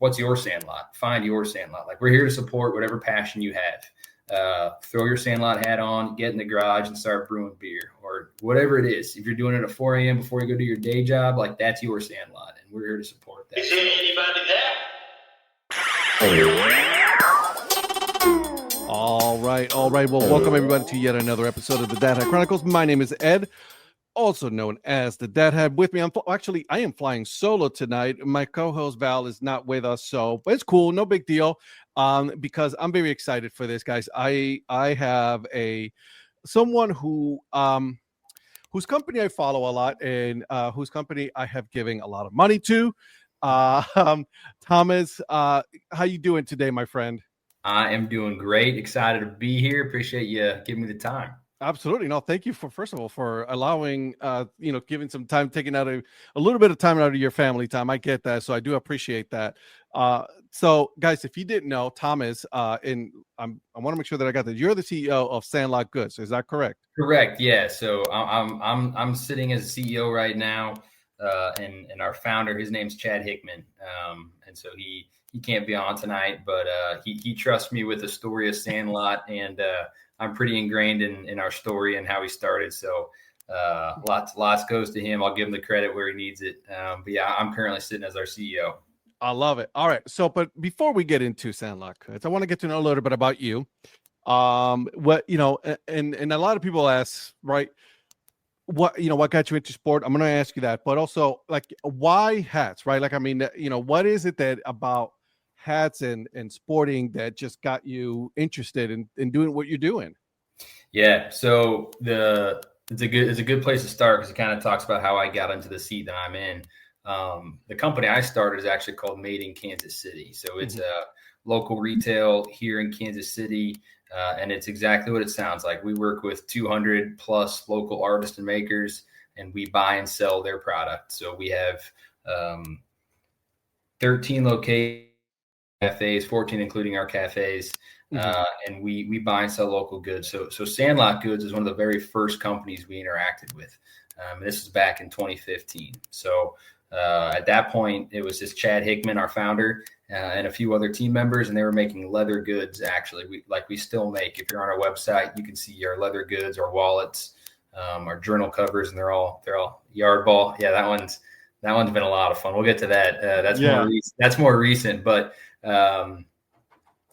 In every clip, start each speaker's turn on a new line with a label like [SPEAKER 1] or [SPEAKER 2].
[SPEAKER 1] what's your Sandlot? Find your Sandlot. Like, we're here to support whatever passion you have. Throw your Sandlot hat on, get in the garage and start brewing beer or whatever it is. If you're doing it at 4 a.m. before you go do your day job, like, that's your Sandlot, and we're here to support that.
[SPEAKER 2] Is there anybody there?
[SPEAKER 3] All right. Well, welcome everybody to yet another episode of the Dad Hat Chronicles. My name is Ed, also known as the Dad Hat. With me, I am flying solo tonight. My co-host Val is not with us, but it's cool, no big deal. Because I'm very excited for this, guys. I have someone whose company I follow a lot and whose company I have given a lot of money to. Thomas, how you doing today, my friend?
[SPEAKER 1] I am doing great. Excited to be here. Appreciate you giving me the time.
[SPEAKER 3] Absolutely. No, thank you first of all, for allowing, giving some time, taking out a little bit of time out of your family time. I get that. So I do appreciate that. So guys, if you didn't know, Thomas, I want to make sure that I got that. You're the CEO of Sandlot Goods. Is that correct?
[SPEAKER 1] Correct. Yeah. So I'm sitting as a CEO right now. And our founder, his name's Chad Hickman. And so he can't be on tonight, but he trusts me with the story of Sandlot, and I'm pretty ingrained in our story and how he started. So lots goes to him. I'll give him the credit where he needs it. But yeah, I'm currently sitting as our CEO.
[SPEAKER 3] I love it. All right. So, but before we get into Sandlot Goods, I want to get to know a little bit about you. And a lot of people ask, right, what got you into sport? I'm going to ask you that, but also, like, why hats, right? Like, I mean, what is it that about hats and sporting that just got you interested in doing what you're doing?
[SPEAKER 1] Yeah. So it's a good place to start, because it kind of talks about how I got into the seat that I'm in. The company I started is actually called Made in Kansas City. So it's a local retail here in Kansas City. And it's exactly what it sounds like. We work with 200 plus local artists and makers, and we buy and sell their product. So we have 13 locations, cafes, 14 including our cafes, and we buy and sell local goods. So Sandlot Goods is one of the very first companies we interacted with. This was back in 2015. So at that point, it was just Chad Hickman, our founder, and a few other team members, and they were making leather goods. Actually, we still make. If you're on our website, you can see our leather goods, our wallets, our journal covers, and they're all Yard Ball. Yeah, that one's been a lot of fun. We'll get to that. That's more recent, but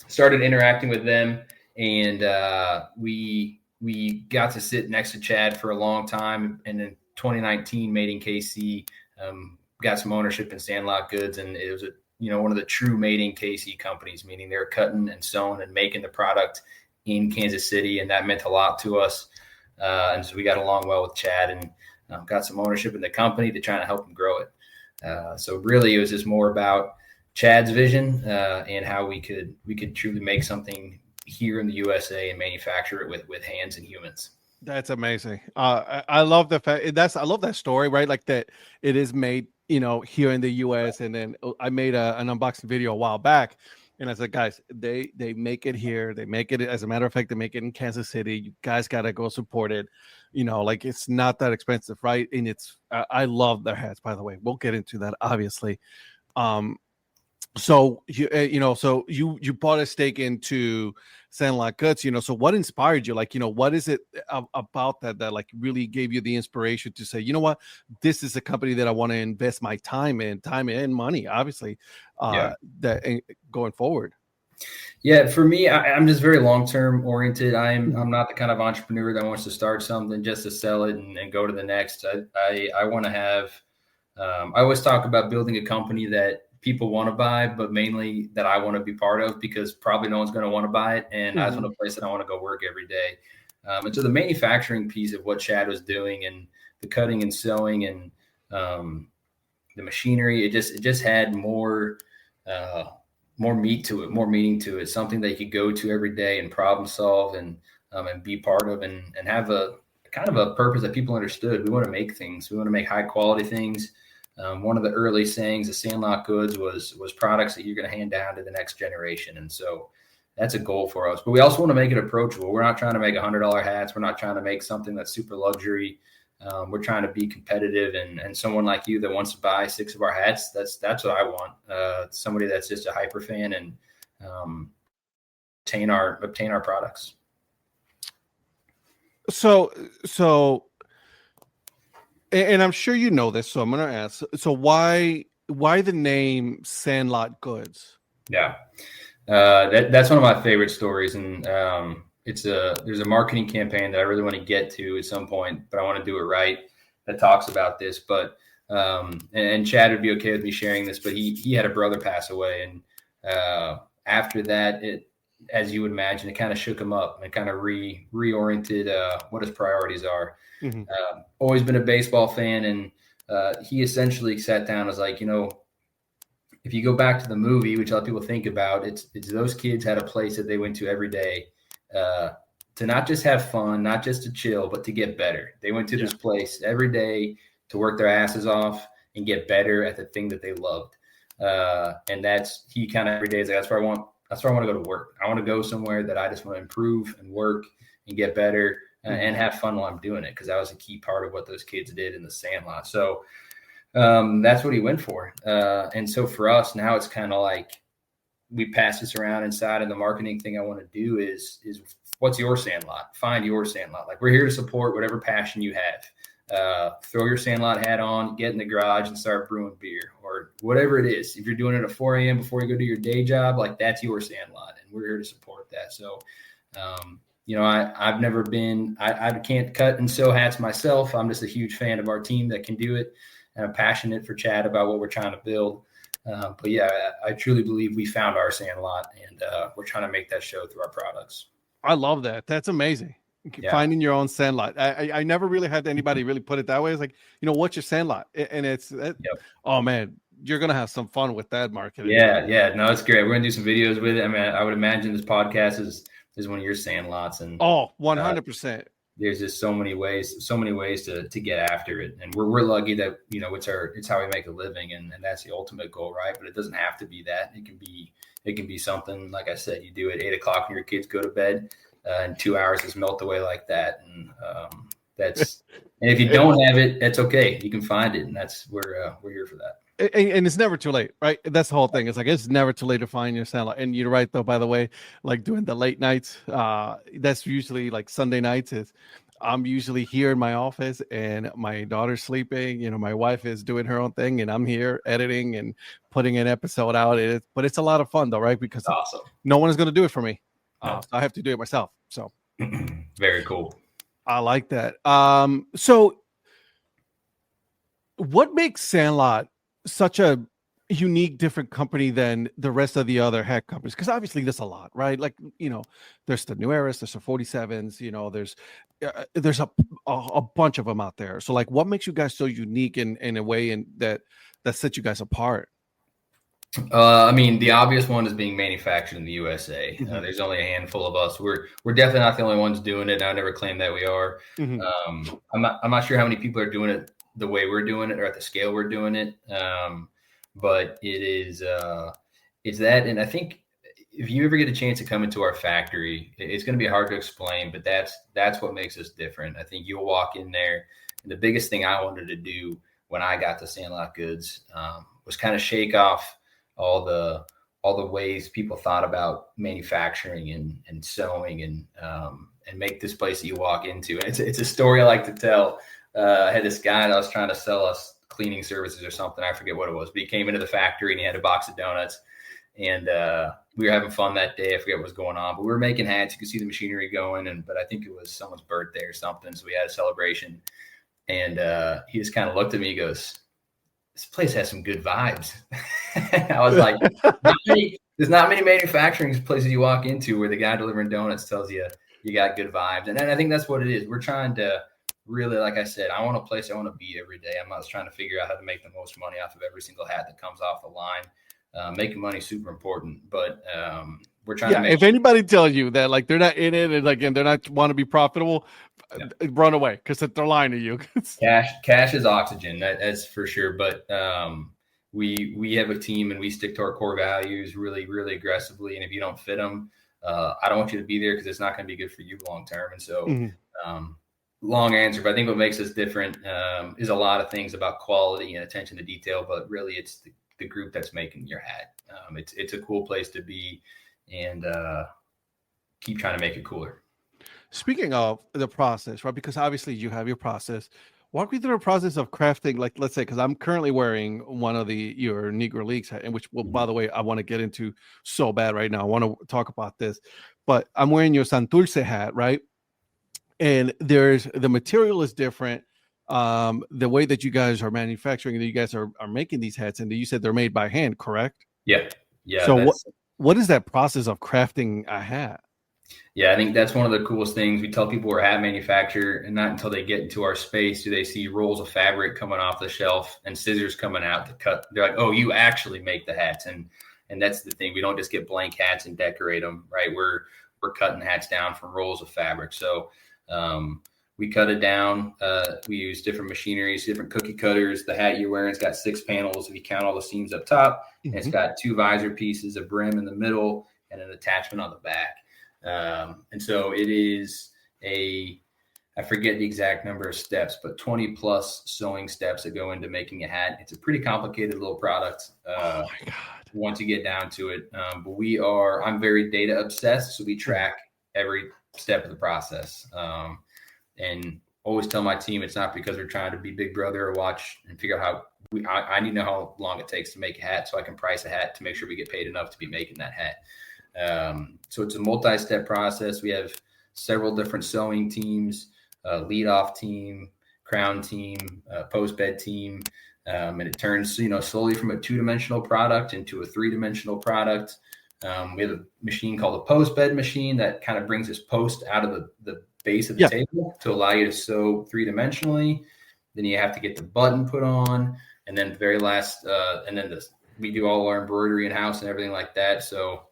[SPEAKER 1] started interacting with them, and we got to sit next to Chad for a long time. And in 2019, Made in KC got some ownership in Sandlot Goods, and it was one of the true Made in KC companies, meaning they're cutting and sewing and making the product in Kansas City, and that meant a lot to us. And so we got along well with Chad, and got some ownership in the company to try to help him grow it. So really, it was just more about Chad's vision and how we could truly make something here in the USA and manufacture it with hands and humans.
[SPEAKER 3] That's amazing. I love the fact I love that story, right? Like that it is made, here in the US. And then I made an unboxing video a while back, and I said, guys, they make it here. They make it, as a matter of fact, they make it in Kansas City. You guys got to go support it. Like, it's not that expensive, right? And I love their hats, by the way. We'll get into that, obviously. So you bought a stake into Sandlot Goods, so what inspired you? Like, what is it about that like really gave you the inspiration to say, you know what, this is a company that I want to invest my time and money, obviously, that going forward?
[SPEAKER 1] Yeah, for me, I'm just very long-term oriented. I'm not the kind of entrepreneur that wants to start something just to sell it and go to the next. I want to have, I always talk about building a company that people want to buy, but mainly that I want to be part of, because probably no one's going to want to buy it. And I just want a place that I want to go work every day. And so the manufacturing piece of what Chad was doing, and the cutting and sewing, and the machinery, it just had more meat to it, more meaning to it, something that you could go to every day and problem solve and be part of, and have a kind of a purpose that people understood. We want to make things. We want to make high quality things. One of the early sayings of Sandlot Goods was products that you're going to hand down to the next generation. And so that's a goal for us. But we also want to make it approachable. We're not trying to make $100 hats. We're not trying to make something that's super luxury. We're trying to be competitive, and someone like you that wants to buy 6 of our hats, that's what I want. Somebody that's just a hyper fan and obtain our products.
[SPEAKER 3] So, and I'm sure you know this, so I'm going to ask. So why the name Sandlot Goods?
[SPEAKER 1] Yeah, that's one of my favorite stories, and there's a marketing campaign that I really want to get to at some point, but I want to do it right. That talks about this, but and Chad would be okay with me sharing this, but he had a brother pass away, and after that, as you would imagine, it kind of shook him up and kind of reoriented what his priorities are.
[SPEAKER 3] Mm-hmm.
[SPEAKER 1] Always been a baseball fan, and he essentially sat down and was like, if you go back to the movie, which a lot of people think about, it's those kids had a place that they went to every day to not just have fun, not just to chill, but to get better. They went to this place every day to work their asses off and get better at the thing that they loved. And he kind of every day is like, that's where I want to go to work. I want to go somewhere that I just want to improve and work and get better and have fun while I'm doing it. Cause that was a key part of what those kids did in the Sandlot. So that's what he went for. And so for us now, it's kind of like we pass this around inside, and the marketing thing I want to do is what's your Sandlot? Find your Sandlot. Like, we're here to support whatever passion you have. Throw your Sandlot hat on, get in the garage and start brewing beer or whatever it is. If you're doing it at 4 a.m. before you go to your day job, like, that's your Sandlot, and we're here to support that. So, I've never been, I can't cut and sew hats myself. I'm just a huge fan of our team that can do it. And I'm passionate for Chad about what we're trying to build. But yeah, I truly believe we found our Sandlot, and we're trying to make that show through our products.
[SPEAKER 3] I love that. That's amazing. Yeah. Finding your own Sandlot. I never really had anybody really put it that way. It's like, what's your Sandlot? And it's, oh man, you're going to have some fun with that marketing.
[SPEAKER 1] Yeah. No, it's great. We're going to do some videos with it. I mean, I would imagine this podcast is one of your Sandlots. And
[SPEAKER 3] 100%.
[SPEAKER 1] There's just so many ways to get after it. And we're lucky that, it's how we make a living, and that's the ultimate goal, right? But it doesn't have to be that. It can be something, like I said, you do it 8 o'clock when your kids go to bed, and 2 hours just melt away like that. And that's, and if you don't have it, that's okay. You can find it. And we're here for that.
[SPEAKER 3] And it's never too late, right? That's the whole thing. It's like, it's never too late to find your Sandlot. And you're right, though, by the way, like doing the late nights, that's usually like Sunday nights. I'm usually here in my office and my daughter's sleeping. My wife is doing her own thing, and I'm here editing and putting an episode out. But it's a lot of fun, though, right? Because
[SPEAKER 1] awesome.
[SPEAKER 3] No one is going to do it for me. So I have to do it myself. So
[SPEAKER 1] very cool.
[SPEAKER 3] I like that. So what makes Sandlot such a unique, different company than the rest of the other hat companies? Because obviously there's a lot, right? Like, there's the New Eras, there's the 47s, there's a bunch of them out there. So like, what makes you guys so unique in a way and that sets you guys apart?
[SPEAKER 1] I mean, the obvious one is being manufactured in the USA. Mm-hmm. There's only a handful of us. We're definitely not the only ones doing it. I never claim that we are. Mm-hmm. I'm not sure how many people are doing it the way we're doing it or at the scale we're doing it. But it's that. And I think if you ever get a chance to come into our factory, it's going to be hard to explain, but that's what makes us different. I think you'll walk in there, and the biggest thing I wanted to do when I got to Sandlot Goods was kind of shake off all the ways people thought about manufacturing and sewing and make this place that you walk into. And it's a story I like to tell. I had this guy that was trying to sell us cleaning services or something. I forget what it was, but he came into the factory and he had a box of donuts, and we were having fun that day. I forget what was going on, but we were making hats. You could see the machinery going, but I think it was someone's birthday or something. So we had a celebration, and he just kind of looked at me. He goes, "This place has some good vibes." I was like, there's not many manufacturing places you walk into where the guy delivering donuts tells you got good vibes. And I think that's what it is. We're trying to really, like I said, I want a place I want to be every day. I'm not trying to figure out how to make the most money off of every single hat that comes off the line. Making money is super important, but we're trying to make
[SPEAKER 3] if anybody tells you that like they're not in it and they're not want to be profitable, run away, because they're lying to you.
[SPEAKER 1] Cash is oxygen, that's for sure. But we have a team, and we stick to our core values really, really aggressively. And if you don't fit them, I don't want you to be there, because it's not going to be good for you long term. And so long answer, but I think what makes us different is a lot of things about quality and attention to detail, but really it's the group that's making your hat. It's a cool place to be, and keep trying to make it cooler.
[SPEAKER 3] Speaking of the process, right? Because obviously you have your process. Walk me through the process of crafting, like let's say, because I'm currently wearing one of your Negro Leagues hat, and which, well, by the way, I want to get into so bad right now. I want to talk about this, but I'm wearing your Santurce hat, right? And the material is different. The way that you guys are manufacturing, that you guys are making these hats, and you said they're made by hand, correct?
[SPEAKER 1] Yeah.
[SPEAKER 3] So what is that process of crafting a hat?
[SPEAKER 1] Yeah, I think that's one of the coolest things. We tell people we're a hat manufacturer, and not until they get into our space do they see rolls of fabric coming off the shelf and scissors coming out to cut. They're like, "Oh, you actually make the hats," and that's the thing. We don't just get blank hats and decorate them, right? We're cutting hats down from rolls of fabric. So we cut it down. We use different machineries, different cookie cutters. The hat you're wearing's got 6 panels if you count all the seams up top. And it's got 2 visor pieces, a brim in the middle, and an attachment on the back. And so it is I forget the exact number of steps, but 20 plus sewing steps that go into making a hat. It's a pretty complicated little product.
[SPEAKER 3] Oh my God.
[SPEAKER 1] Once you get down to it. But I'm very data obsessed. So we track every step of the process. And always tell my team, it's not because we're trying to be big brother or watch and figure out I need to know how long it takes to make a hat so I can price a hat to make sure we get paid enough to be making that hat. So it's a multi-step process. We have several different sewing teams, lead-off team, crown team, post-bed team, and it turns slowly from a 2-dimensional product into a 3-dimensional product. We have a machine called a post-bed machine that kind of brings this post out of the base of the table to allow you to sew 3-dimensionally. Then you have to get the button put on, and then the very last, we do all our embroidery in-house and everything like that. So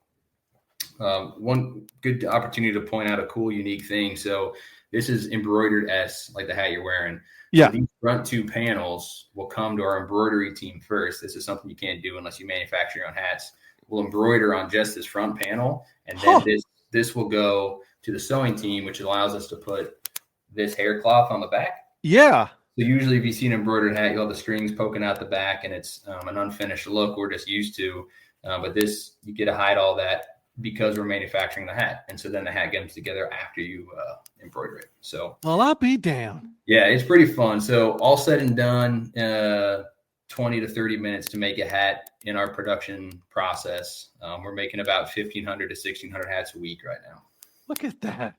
[SPEAKER 1] one good opportunity to point out a cool, unique thing. So this is embroidered S, like the hat you're wearing.
[SPEAKER 3] Yeah.
[SPEAKER 1] So these front 2 panels will come to our embroidery team first. This is something you can't do unless you manufacture your own hats. We'll embroider on just this front panel, and then this will go to the sewing team, which allows us to put this hair cloth on the back.
[SPEAKER 3] Yeah.
[SPEAKER 1] So usually if you see an embroidered hat, you'll have the strings poking out the back, and it's an unfinished look we're just used to. But this, you get to hide all that because we're manufacturing the hat. And so then the hat comes together after you embroider it. So,
[SPEAKER 3] well, I'll be down.
[SPEAKER 1] Yeah, it's pretty fun. So all said and done, 20 to 30 minutes to make a hat in our production process. We're making about 1,500 to 1,600 hats a week right now.
[SPEAKER 3] Look at that.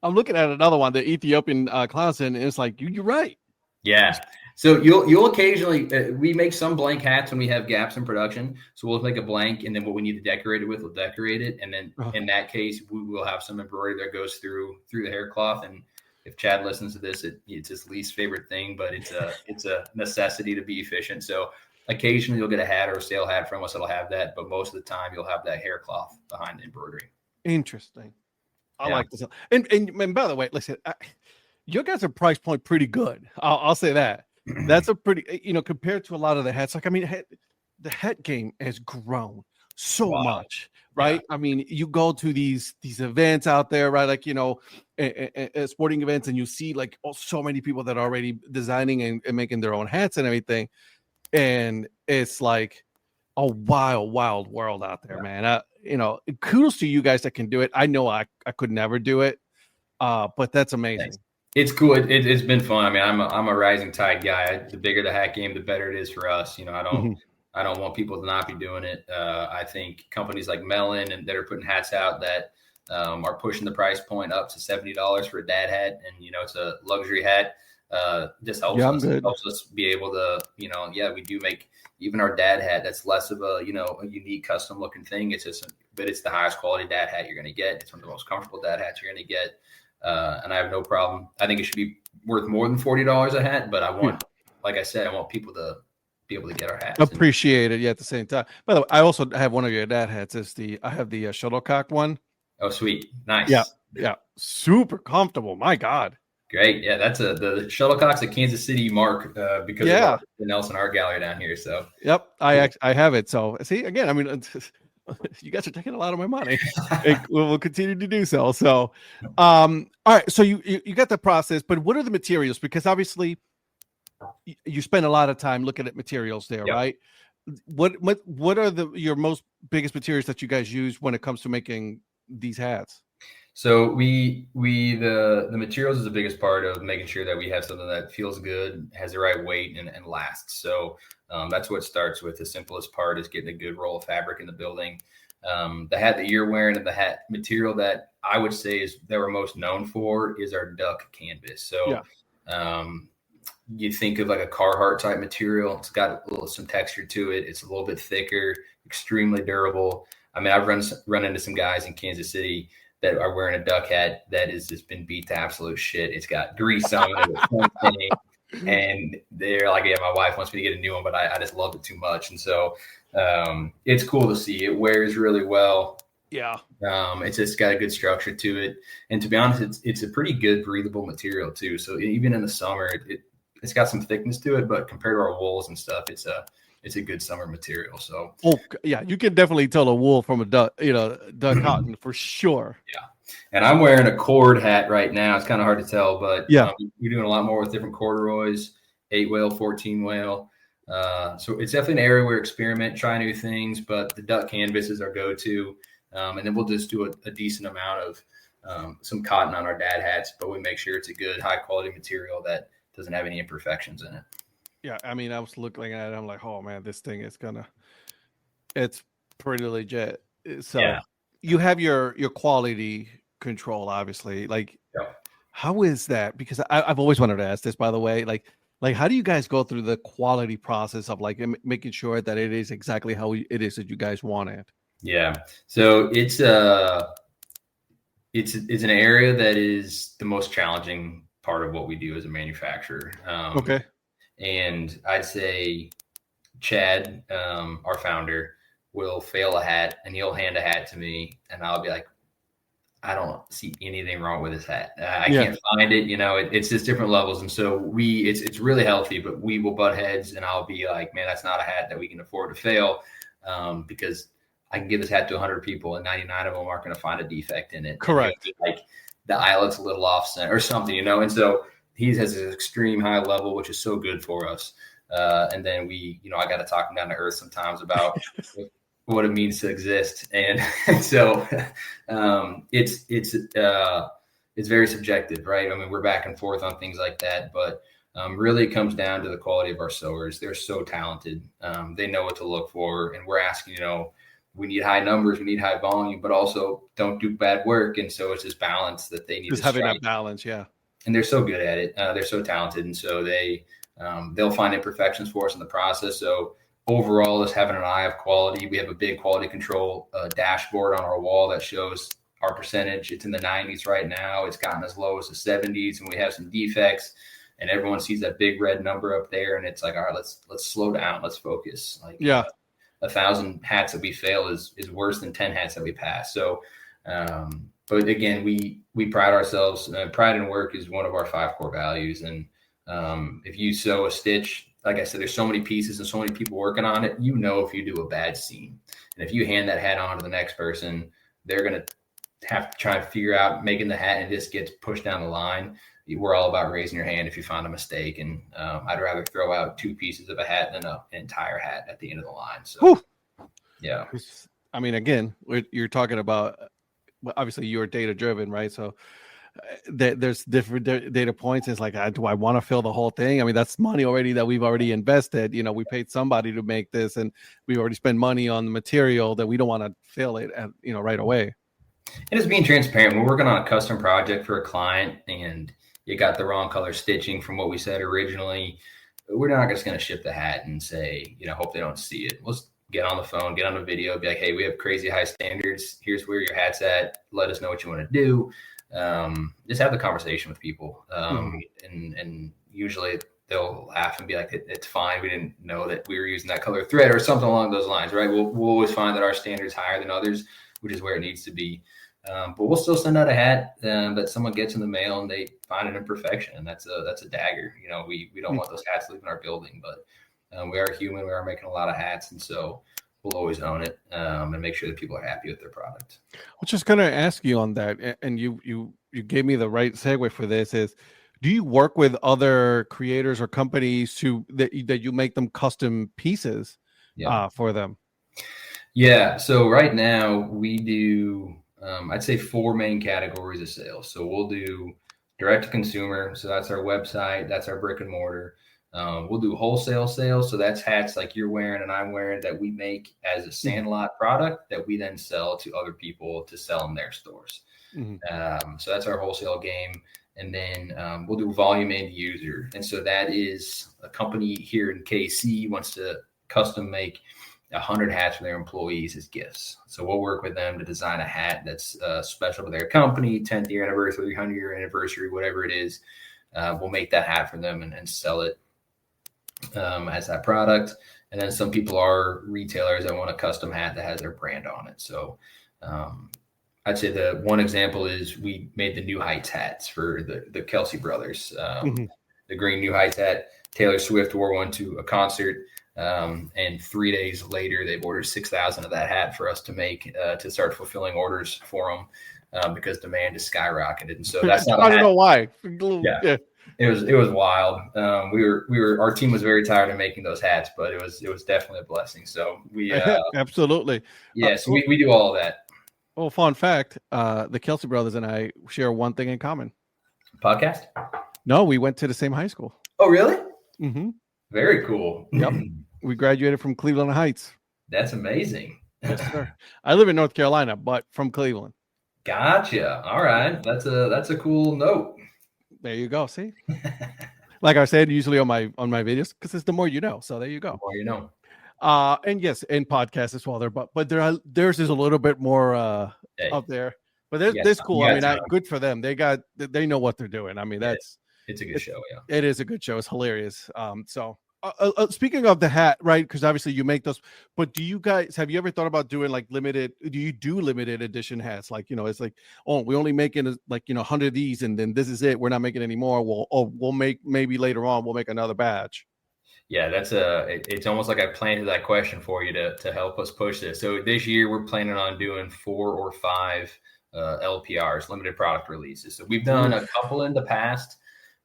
[SPEAKER 3] I'm looking at another one, the Ethiopian clown, and it's like, you're right.
[SPEAKER 1] Yeah. So you'll occasionally, we make some blank hats when we have gaps in production. So we'll make a blank, and then what we need to decorate it with, we'll decorate it. And then in that case, we will have some embroidery that goes through the hair cloth. And if Chad listens to this, it's his least favorite thing, but it's a necessity to be efficient. So occasionally you'll get a hat or a sale hat from us that'll have that, but most of the time you'll have that hair cloth behind the embroidery.
[SPEAKER 3] Interesting. I like this. And by the way, listen, your guys are price point pretty good. I'll say that. That's a pretty, compared to a lot of the hats. Like, I mean, the hat game has grown so much, right? Yeah. I mean, you go to these events out there, right? Like, sporting events, and you see like so many people that are already designing and making their own hats and everything. And it's like a wild, wild world out there, man. Kudos to you guys that can do it. I know I could never do it, but that's amazing.
[SPEAKER 1] Thanks. It's cool. It's been fun. I mean, I'm a rising tide guy. The bigger the hat game, the better it is for us. I don't want people to not be doing it. I think companies like Melon and that are putting hats out that are pushing the price point up to $70 for a dad hat, and it's a luxury hat. This helps us. It helps us be able to, we do make even our dad hat. That's less of a a unique custom looking thing. It's but it's the highest quality dad hat you're going to get. It's one of the most comfortable dad hats you're going to get. And I have no problem. I think it should be worth more than $40 a hat, but I want, like I said, I want people to be able to get our hats.
[SPEAKER 3] Appreciate it. Yeah, at the same time. By the way, I also have one of your dad hats. I have the shuttlecock one.
[SPEAKER 1] Oh, sweet. Nice.
[SPEAKER 3] Yeah. Super comfortable. My God.
[SPEAKER 1] Great. Yeah, that's the shuttlecock's a Kansas City mark because of the Nelson Art Gallery down here. So
[SPEAKER 3] yep, I have it. So see, again, I mean, You guys are taking a lot of my money. We'll continue to do so. So, all right. So you got the process, but what are the materials? Because obviously you spend a lot of time looking at materials there,
[SPEAKER 1] Yep.
[SPEAKER 3] right? What are your most biggest materials that you guys use when it comes to making these hats?
[SPEAKER 1] So the materials is the biggest part of making sure that we have something that feels good, has the right weight, and lasts. So that's what starts with. The simplest part is getting a good roll of fabric in the building. The hat that you're wearing and the hat material that I would say is that we're most known for is our duck canvas. So you think of like a Carhartt type material. It's got some texture to it. It's a little bit thicker, extremely durable. I mean, I've run into some guys in Kansas City that are wearing a duck hat that has just been beat to absolute shit. It's got grease on it, and they're like, yeah, my wife wants me to get a new one, but I just love it too much. And so it's cool to see. It wears really well.
[SPEAKER 3] Yeah.
[SPEAKER 1] It's just got a good structure to it. And to be honest, it's a pretty good breathable material too. So even in the summer, it's got some thickness to it, but compared to our wools and stuff, it's a good summer material. So
[SPEAKER 3] yeah, you can definitely tell a wool from a duck, duck cotton for sure.
[SPEAKER 1] Yeah. And I'm wearing a cord hat right now. It's kind of hard to tell, but we're doing a lot more with different corduroys, 8-wale, 14-wale. So it's definitely an area where we experiment, try new things, but the duck canvas is our go-to. And then we'll just do a decent amount of some cotton on our dad hats, but we make sure it's a good, high-quality material that doesn't have any imperfections in it.
[SPEAKER 3] Yeah, I mean, I was looking at it, I'm like, oh man, this thing is it's pretty legit. So you have your quality control, obviously. Like, how is that? Because I've always wanted to ask this, by the way. Like, how do you guys go through the quality process of like making sure that it is exactly how it is that you guys want it?
[SPEAKER 1] Yeah. So it's an area that is the most challenging part of what we do as a manufacturer.
[SPEAKER 3] Okay.
[SPEAKER 1] And I'd say Chad, our founder, will fail a hat and he'll hand a hat to me and I'll be like, I don't see anything wrong with this hat. I can't find it. It's just different levels. And so it's really healthy, but we will butt heads and I'll be like, man, that's not a hat that we can afford to fail. Because I can give this hat to 100 people and 99 of them aren't going to find a defect in it.
[SPEAKER 3] Correct.
[SPEAKER 1] Like the eyelet's a little off center or something, And so he has an extreme high level, which is so good for us. And then I got to talk him down to earth sometimes about what it means to exist. And so it's very subjective, right? I mean, we're back and forth on things like that, but really it comes down to the quality of our sewers. They're so talented. They know what to look for. And we're asking, we need high numbers, we need high volume, but also don't do bad work. And so it's this balance that they need
[SPEAKER 3] just
[SPEAKER 1] to
[SPEAKER 3] having
[SPEAKER 1] strike.
[SPEAKER 3] that balance. Yeah.
[SPEAKER 1] And they're so good at it. They're so talented. And so they'll find imperfections for us in the process. So overall, is having an eye of quality. We have a big quality control dashboard on our wall that shows our percentage. It's in the 90s right now. It's gotten as low as the 70s, and we have some defects. And everyone sees that big red number up there, and it's like, all right, let's slow down, let's focus. Like, 1,000 hats that we fail is worse than 10 hats that we pass. So, but again, we pride ourselves. Pride in work is one of our 5 core values, and if you sew a stitch, like I said, there's so many pieces and so many people working on it. If you do a bad seam, and if you hand that hat on to the next person, they're going to have to try and figure out making the hat and it just gets pushed down the line. We're all about raising your hand if you find a mistake. And I'd rather throw out 2 pieces of a hat than an entire hat at the end of the line. So, yeah.
[SPEAKER 3] I mean, again, you're talking about, obviously you're data driven, right? So there's different data points. It's like, do I want to fill the whole thing? I mean, that's money already that we've already invested. We paid somebody to make this, and we already spent money on the material that we don't want to fill it at, right away.
[SPEAKER 1] And it's being transparent. We're working on a custom project for a client, and you got the wrong color stitching from what we said originally. We're not just going to ship the hat and say, hope they don't see it. Let's get on the phone, get on a video, be like, hey, we have crazy high standards. Here's where your hat's at. Let us know what you want to do. Just have the conversation with people. And usually they'll laugh and be like, it's fine. We didn't know that we were using that color thread or something along those lines, right? We'll always find that our standard's higher than others, which is where it needs to be. But we'll still send out a hat that someone gets in the mail and they find an imperfection, and that's a dagger. We don't want those hats leaving our building, but we are human. We are making a lot of hats, and so we'll always own it, and make sure that people are happy with their product.
[SPEAKER 3] I was just going to ask you on that, and you gave me the right segue for this. Is do you work with other creators or companies that you make them custom pieces for them?
[SPEAKER 1] Yeah. So right now we do, I'd say 4 main categories of sales. So we'll do direct to consumer. So that's our website. That's our brick and mortar. We'll do wholesale sales. So that's hats like you're wearing and I'm wearing that we make as a Sandlot product that we then sell to other people to sell in their stores. So that's our wholesale game. And then we'll do volume end user. And so that is a company here in KC wants to custom make 100 hats for their employees as gifts. So we'll work with them to design a hat that's special to their company, 10th year anniversary, 100 year anniversary, whatever it is. We'll make that hat for them and sell it as that product. And then some people are retailers that want a custom hat that has their brand on it. So I'd say the one example is we made the New Heights hats for the Kelsey brothers. The green New Heights hat, Taylor Swift wore one to a concert. And 3 days later, they've ordered 6,000 of that hat for us to make to start fulfilling orders for them because demand is skyrocketed. And so that's not.
[SPEAKER 3] I don't know why.
[SPEAKER 1] Yeah. It was wild. Our team was very tired of making those hats, but it was definitely a blessing. So we
[SPEAKER 3] absolutely.
[SPEAKER 1] So we do all of that.
[SPEAKER 3] Well, fun fact: the Kelsey brothers and I share one thing in common.
[SPEAKER 1] Podcast?
[SPEAKER 3] No, we went to the same high school.
[SPEAKER 1] Oh, really?
[SPEAKER 3] Mm-hmm.
[SPEAKER 1] Very cool.
[SPEAKER 3] Yep. We graduated from Cleveland Heights.
[SPEAKER 1] That's amazing.
[SPEAKER 3] Yes, sir. I live in North Carolina, but from Cleveland.
[SPEAKER 1] Gotcha. All right. That's a cool note.
[SPEAKER 3] There you go. See? Like I said, usually on my videos, because it's the more you know. So there you go.
[SPEAKER 1] The more you know.
[SPEAKER 3] And yes, and podcasts as well. But theirs is a little bit more up there. But that's cool. I mean, good for them. They know what they're doing. I mean,
[SPEAKER 1] it's a good show. Yeah,
[SPEAKER 3] it is a good show. It's hilarious. So speaking of the hat, right? Because obviously you make those. But have you ever thought about doing like limited? Do you do limited edition hats? Like, it's like, oh, we only making 100 of these, and then this is it. We're not making any more. We'll make maybe later on. We'll make another batch.
[SPEAKER 1] Yeah, it's almost like I planted that question for you to help us push this. So this year we're planning on doing 4 or 5 LPRs, limited product releases. So we've done a couple in the past,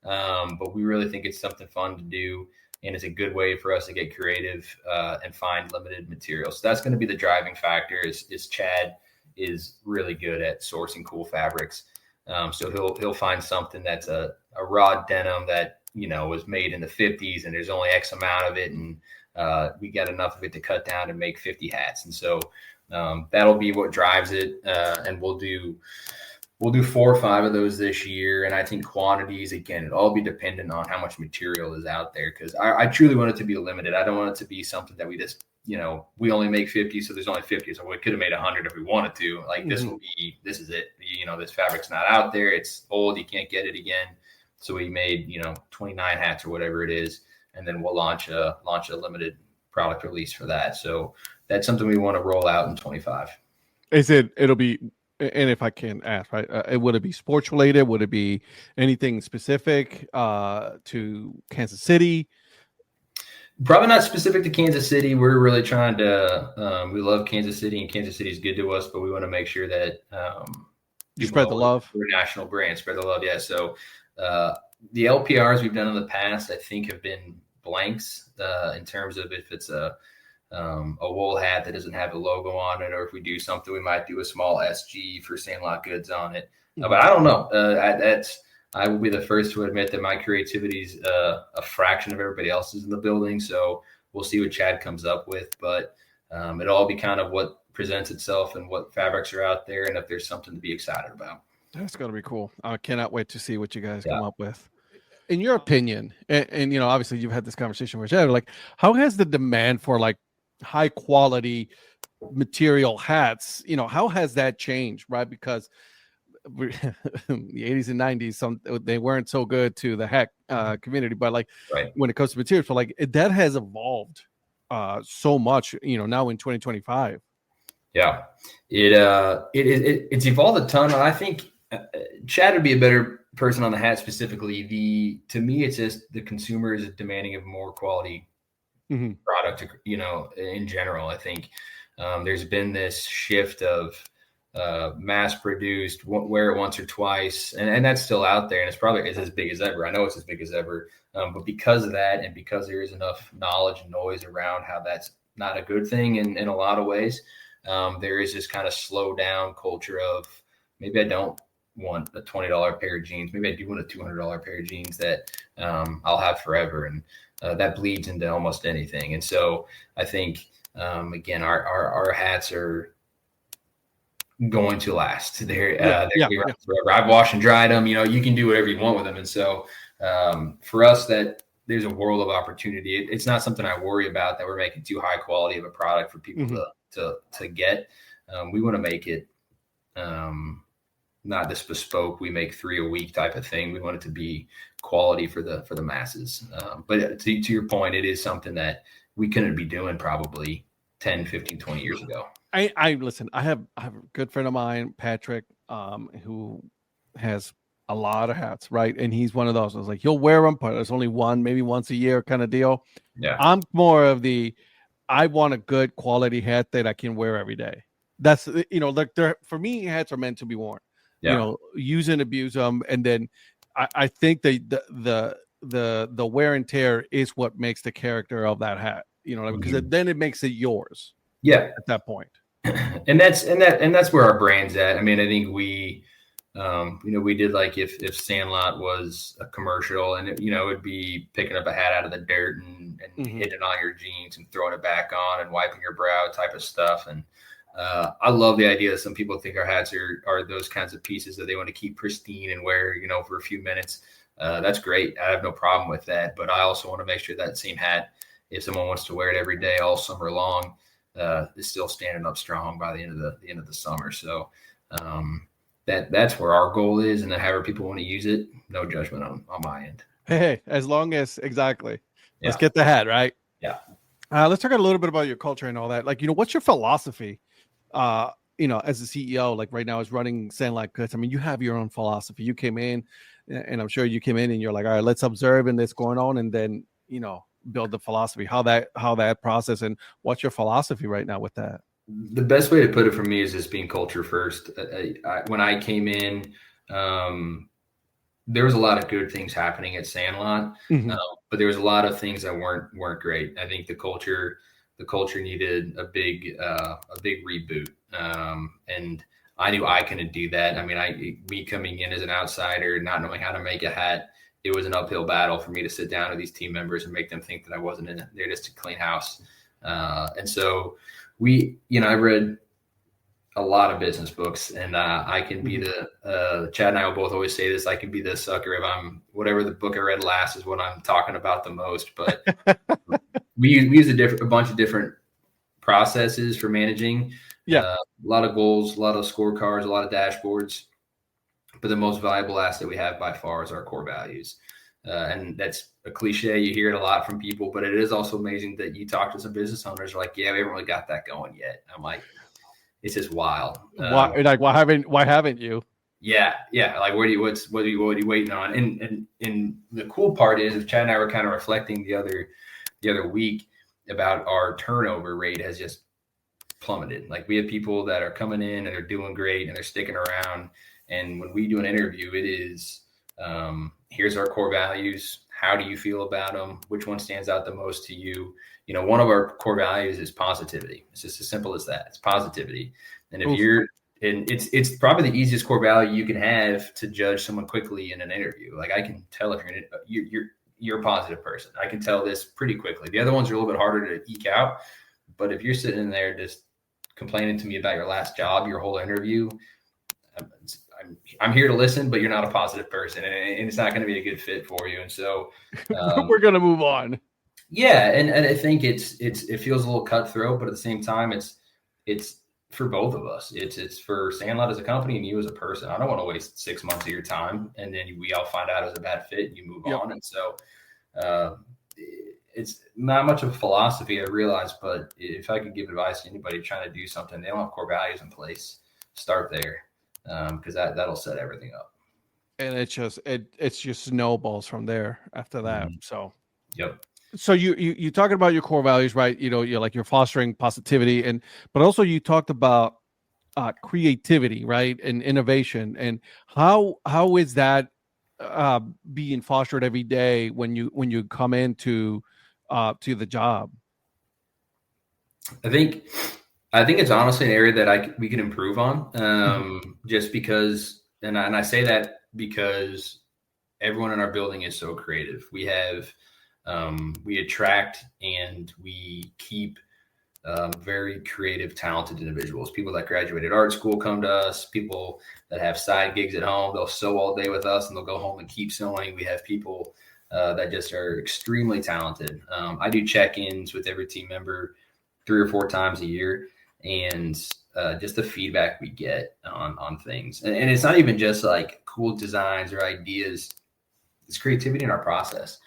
[SPEAKER 1] but we really think it's something fun to do. And it's a good way for us to get creative and find limited materials. So that's going to be the driving factor is Chad is really good at sourcing cool fabrics. So he'll find something that's a raw denim that, was made in the 50s and there's only X amount of it. And we got enough of it to cut down and make 50 hats. And so that'll be what drives it. And we'll do 4 or 5 of those this year. And I think quantities, again, it'll all be dependent on how much material is out there. Cause I truly want it to be limited. I don't want it to be something that we just, we only make 50. So there's only 50. So we could have made 100 if we wanted to. Like this is it. This fabric's not out there. It's old. You can't get it again. So we made, 29 hats or whatever it is. And then we'll launch a limited product release for that. So that's something we want to roll out in 25.
[SPEAKER 3] It'll be, and if I can ask, right, would it be sports related? Would it be anything specific to Kansas City?
[SPEAKER 1] Probably not specific to Kansas City. We're really trying to, we love Kansas City and Kansas City is good to us, but we want to make sure that
[SPEAKER 3] you spread the love.
[SPEAKER 1] We're a national brand, spread the love. Yeah. So the LPRs we've done in the past, I think have been blanks in terms of if it's a wool hat that doesn't have a logo on it, or if we do something, we might do a small SG for Sandlot Goods on it. But I don't know. I will be the first to admit that my creativity is a fraction of everybody else's in the building. So we'll see what Chad comes up with, but it'll all be kind of what presents itself and what fabrics are out there, and if there's something to be excited about.
[SPEAKER 3] That's going to be cool. I cannot wait to see what you guys come up with. In your opinion, and obviously you've had this conversation with Chad, like how has the demand for like high quality material hats, how has that changed, right? Because the 80s and 90s, they weren't so good to the hat community, but like when it comes to materials, so like that has evolved so much, now in 2025.
[SPEAKER 1] Yeah, it's evolved a ton. I think Chad would be a better person on the hat specifically. To me, it's just the consumer is demanding of more quality product, in general. I think there's been this shift of mass produced, wear it once or twice, and that's still out there, and it's as big as ever. I know it's as big as ever, but because of that, and because there is enough knowledge and noise around how that's not a good thing in a lot of ways, there is this kind of slow down culture of, maybe I don't want a $20 pair of jeans, maybe I do want a $200 pair of jeans that I'll have forever, and that bleeds into almost anything. And so I think again, our hats are going to last. They're forever. I've washed and dried them. You can do whatever you want with them. And so for us, that there's a world of opportunity. It's not something I worry about, that we're making too high quality of a product for people to get. We want to make it not this bespoke, we make 3 a week type of thing. We want it to be quality for the masses. But to your point, it is something that we couldn't be doing probably 10, 15, 20 years ago.
[SPEAKER 3] I listen, I have a good friend of mine, Patrick, who has a lot of hats, right? And he's one of those. I was like, he'll wear them, but it's only one, maybe once a year kind of deal.
[SPEAKER 1] Yeah.
[SPEAKER 3] I'm more of I want a good quality hat that I can wear every day. That's, like, for me, hats are meant to be worn.
[SPEAKER 1] Yeah.
[SPEAKER 3] Use and abuse them, and then I think the wear and tear is what makes the character of that hat. Because then it makes it yours.
[SPEAKER 1] Yeah.
[SPEAKER 3] At that point.
[SPEAKER 1] And that's where our brand's at. I mean, I think we did, like, if Sandlot was a commercial, and it would be picking up a hat out of the dirt and hitting it on your jeans and throwing it back on and wiping your brow type of stuff. And I love the idea that some people think our hats are those kinds of pieces that they want to keep pristine and wear, for a few minutes. That's great. I have no problem with that. But I also want to make sure that same hat, if someone wants to wear it every day, all summer long, is still standing up strong by the end of the summer. So that's where our goal is, and then however people want to use it, no judgment on my end.
[SPEAKER 3] Hey, as long as exactly.
[SPEAKER 1] Yeah.
[SPEAKER 3] Let's get the hat right.
[SPEAKER 1] Yeah.
[SPEAKER 3] Let's talk a little bit about your culture and all that. Like, what's your philosophy? As a CEO, like right now, is running Sandlot Goods. I mean, you have your own philosophy. You came in, and I'm sure you came in and you're like, all right, let's observe and this going on, and then build the philosophy. How that process, and what's your philosophy right now with that?
[SPEAKER 1] The best way to put it for me is just being culture first. When I came in, there was a lot of good things happening at Sandlot, but there was a lot of things that weren't great. I think the culture needed a big reboot, and I knew I couldn't do that. I mean, me coming in as an outsider, not knowing how to make a hat, it was an uphill battle for me to sit down with these team members and make them think that I wasn't in there just to clean house. And so I read a lot of business books, and I can be Chad and I will both always say this, I can be the sucker if whatever the book I read last is what I'm talking about the most. But we use a bunch of different processes for managing. A lot of goals, a lot of scorecards, a lot of dashboards. But the most valuable asset we have by far is our core values. And that's a cliche. You hear it a lot from people, but it is also amazing that you talk to some business owners like, yeah, we haven't really got that going yet. I'm like, it's just wild.
[SPEAKER 3] Why haven't you?
[SPEAKER 1] Yeah. Like, what are you waiting on? And the cool part is, Chad and I were kind of reflecting the other week about our turnover rate has just plummeted. Like, we have people that are coming in and they're doing great and they're sticking around. And when we do an interview, it is, here's our core values. How do you feel about them? Which one stands out the most to you? One of our core values is positivity. It's just as simple as that. It's positivity. And it's probably the easiest core value you can have to judge someone quickly in an interview. Like, I can tell if you're a positive person. I can tell this pretty quickly. The other ones are a little bit harder to eke out. But if you're sitting in there just complaining to me about your last job, your whole interview, I'm here to listen, but you're not a positive person, and it's not going to be a good fit for you. And so
[SPEAKER 3] we're going to move on.
[SPEAKER 1] Yeah. And I think it feels a little cutthroat, but at the same time, it's for both of us. It's for Sandlot as a company and you as a person. I don't want to waste 6 months of your time, and then we all find out it was a bad fit and you move on. And so it's not much of a philosophy, I realize, but if I could give advice to anybody trying to do something, they don't have core values in place, start there. Because that'll set everything up,
[SPEAKER 3] and it's just snowballs from there after that. So
[SPEAKER 1] Yep.
[SPEAKER 3] So you talking about your core values, right? You're fostering positivity, but also you talked about creativity, right, and innovation, and how is that being fostered every day when you come into to the job?
[SPEAKER 1] I think it's honestly an area that we can improve on. Just because, and I say that because everyone in our building is so creative. We attract and we keep very creative, talented individuals. People that graduated art school come to us. People that have side gigs at home, they'll sew all day with us and they'll go home and keep sewing. We have people that just are extremely talented. I do check-ins with every team member 3 or 4 times a year, and just the feedback we get on things. And it's not even just like cool designs or ideas. It's creativity in our process.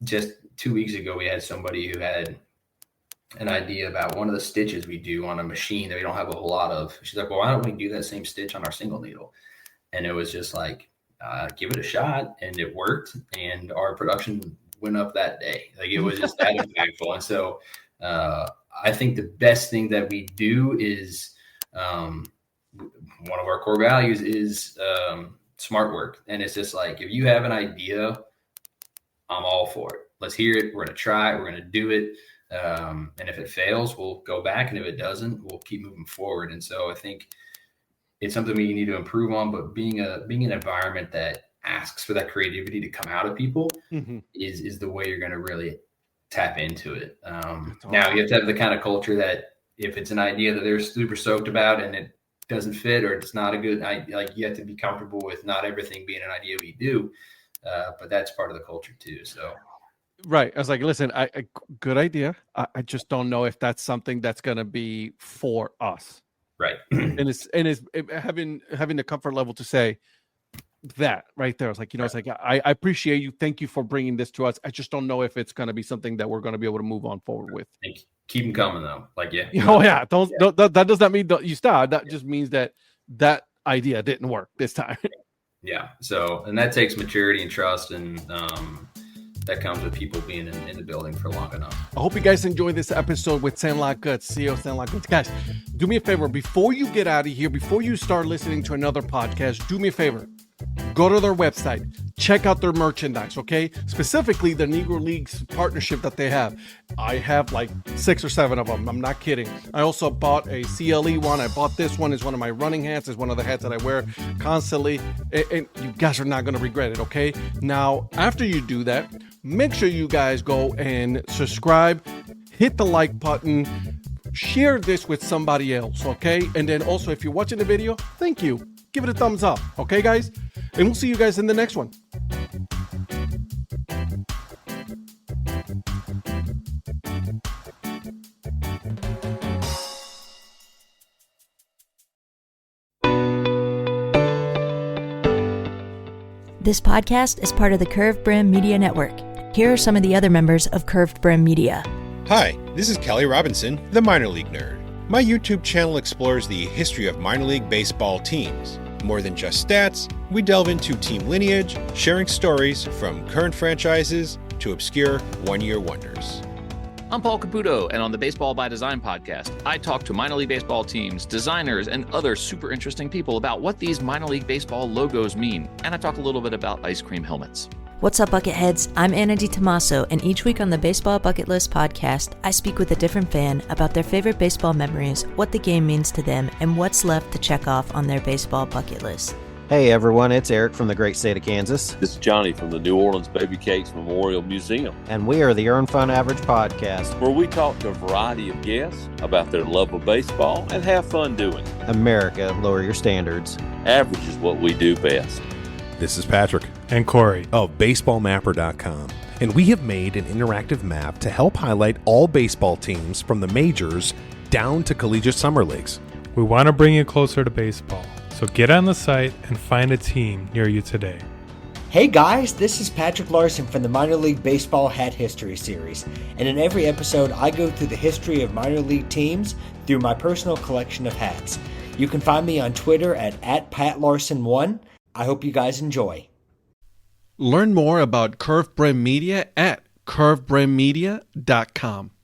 [SPEAKER 1] Just 2 weeks ago, we had somebody who had an idea about one of the stitches we do on a machine that we don't have a whole lot of. She's like, well, why don't we do that same stitch on our single needle? And it was just like, give it a shot. And it worked. And our production went up that day. Like, it was just that impactful. And so I think the best thing that we do is one of our core values is smart work. And it's just like, if you have an idea, I'm all for it. Let's hear it. We're going to try it. We're going to do it. And if it fails, we'll go back. And if it doesn't, we'll keep moving forward. And so I think it's something we need to improve on, but being an environment that asks for that creativity to come out of people is the way you're going to really tap into it. Now you have to have the kind of culture that if it's an idea that they're super stoked about and it doesn't fit, or it's not a good idea, like, you have to be comfortable with not everything being an idea we do. But that's part of the culture too. So.
[SPEAKER 3] Right. I was like, listen, I good idea. I just don't know if that's something that's going to be for us.
[SPEAKER 1] Right.
[SPEAKER 3] and it's having the comfort level to say that right there. It's like, it's like, I appreciate you. Thank you for bringing this to us. I just don't know if it's going to be something that we're going to be able to move on forward with.
[SPEAKER 1] And keep them coming though. Like, yeah.
[SPEAKER 3] Oh yeah. Don't that does not mean you stop. That just means that idea didn't work this time.
[SPEAKER 1] Yeah. So, and that takes maturity and trust, and that comes with people being in the building for long enough.
[SPEAKER 3] I hope you guys enjoyed this episode with Sandlot Goods, CEO of Sandlot Goods. Guys, do me a favor. Before you get out of here, before you start listening to another podcast, do me a favor. Go to their website. Check out their merchandise, okay? Specifically, the Negro Leagues partnership that they have. I have like 6 or 7 of them. I'm not kidding. I also bought a CLE one. I bought this one. It's one of my running hats. It's one of the hats that I wear constantly. And you guys are not going to regret it, okay? Now, after you do that, make sure you guys go and subscribe, hit the like button, share this with somebody else, okay? And then also, if you're watching the video, thank you. Give it a thumbs up, okay, guys? And we'll see you guys in the next one.
[SPEAKER 2] This podcast is part of the Curved Brim Media Network. Here are some of the other members of Curved Brim Media.
[SPEAKER 4] Hi, this is Kelly Robinson, the Minor League Nerd. My YouTube channel explores the history of minor league baseball teams. More than just stats, we delve into team lineage, sharing stories from current franchises to obscure one-year wonders.
[SPEAKER 5] I'm Paul Caputo, and on the Baseball by Design podcast, I talk to minor league baseball teams, designers, and other super interesting people about what these minor league baseball logos mean, and I talk a little bit about ice cream helmets.
[SPEAKER 2] What's up, Bucketheads? I'm Anna DiTomaso, and each week on the Baseball Bucket List podcast, I speak with a different fan about their favorite baseball memories, what the game means to them, and what's left to check off on their baseball bucket list.
[SPEAKER 6] Hey everyone, it's Eric from the great state of Kansas.
[SPEAKER 7] This is Johnny from the New Orleans Baby Cakes Memorial Museum.
[SPEAKER 6] And we are the Earn Fun Average podcast,
[SPEAKER 7] where we talk to a variety of guests about their love of baseball and have fun doing it.
[SPEAKER 6] America, lower your standards.
[SPEAKER 7] Average is what we do best.
[SPEAKER 8] This is Patrick
[SPEAKER 9] and Corey
[SPEAKER 8] of BaseballMapper.com, and we have made an interactive map to help highlight all baseball teams from the majors down to collegiate summer leagues.
[SPEAKER 9] We want to bring you closer to baseball, so get on the site and find a team near you today.
[SPEAKER 10] Hey guys, this is Patrick Larson from the Minor League Baseball Hat History Series, and in every episode I go through the history of minor league teams through my personal collection of hats. You can find me on Twitter at PatLarson1. I hope you guys enjoy.
[SPEAKER 3] Learn more about Curved Brim Media at curvebrandmedia.com.